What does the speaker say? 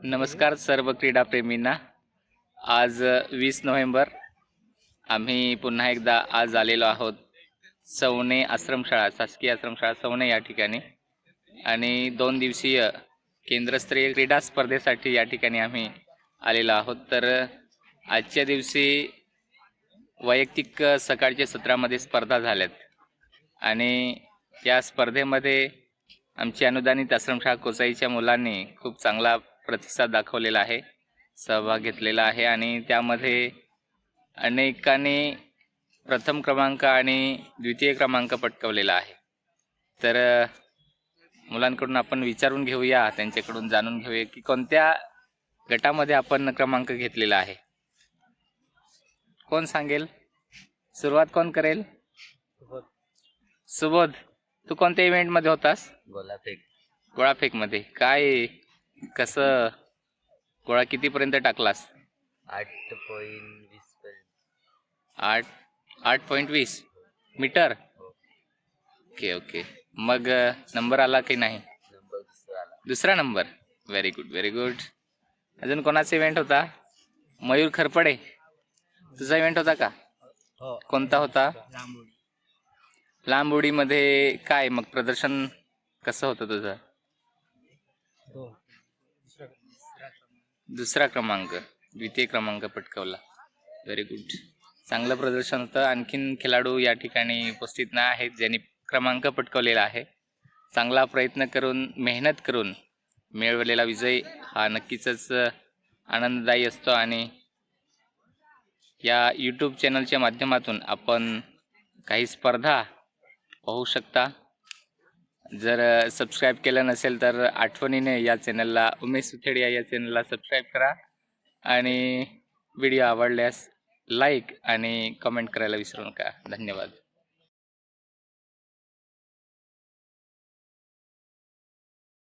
नमस्कार सर्व क्रीडाप्रेमींना. आज 20 नोव्हेंबर. आम्ही पुन्हा एकदा आज आलेलो आहोत सवणे आश्रमशाळा, शासकीय आश्रमशाळा सवणे या ठिकाणी, आणि 2 दिवसीय केंद्रस्तरीय क्रीडा स्पर्धेसाठी या ठिकाणी आम्ही आलेलो आहोत. तर आजच्या दिवशी वैयक्तिक सकाळच्या सत्रामध्ये स्पर्धा झाल्यात आणि या स्पर्धेमध्ये आमची अनुदानित आश्रमशाळा कोचाईच्या मुलांनी खूप चांगला प्रतिसाद दाखवलेला आहे, सहभाग घेतलेला आहे आणि त्यामध्ये अनेकांनी प्रथम क्रमांक आणि द्वितीय क्रमांक पटकावलेला आहे. तर मुलांकडून आपण विचारून घेऊया, त्यांच्याकडून जाणून घेऊया की कोणत्या गटामध्ये आपण क्रमांक घेतलेला आहे. कोण सांगेल? सुरुवात कोण करेल? सुबोध, तू कोणत्या इव्हेंटमध्ये होतास? गोळाफेक मध्ये. काय कसं गोळा कितीपर्यंत टाकलास? 8.20 8.20 मीटर. Okay okay. मग नंबर आला की नाही? दुसरा number. Very good very good. अजून कोणाचा इव्हेंट होता? मयूर खरपडे, तुझा इव्हेंट होता का? कोणता होता? लांब उडीमध्ये. काय मग प्रदर्शन कसं होतं तुझं? दुसरा क्रमांक, द्वितीय क्रमांक पटकावला. Very good. चांगलं प्रदर्शन होतं. आणखीन खेळाडू या ठिकाणी उपस्थित नाही आहेत ज्यांनी क्रमांक पटकावलेला आहे. चांगला प्रयत्न करून, मेहनत करून मिळवलेला विजय हा नक्कीच आनंददायी असतो आणि या यूट्यूब चॅनलच्या माध्यमातून आपण काही स्पर्धा पाहू शकता. जर सबस्क्राईब केलं नसेल तर आठवणीने या चॅनलला, उमेश सुथेडिया या चॅनलला सबस्क्राईब करा आणि व्हिडिओ आवडल्यास लाईक आणि कमेंट करायला विसरू नका. धन्यवाद.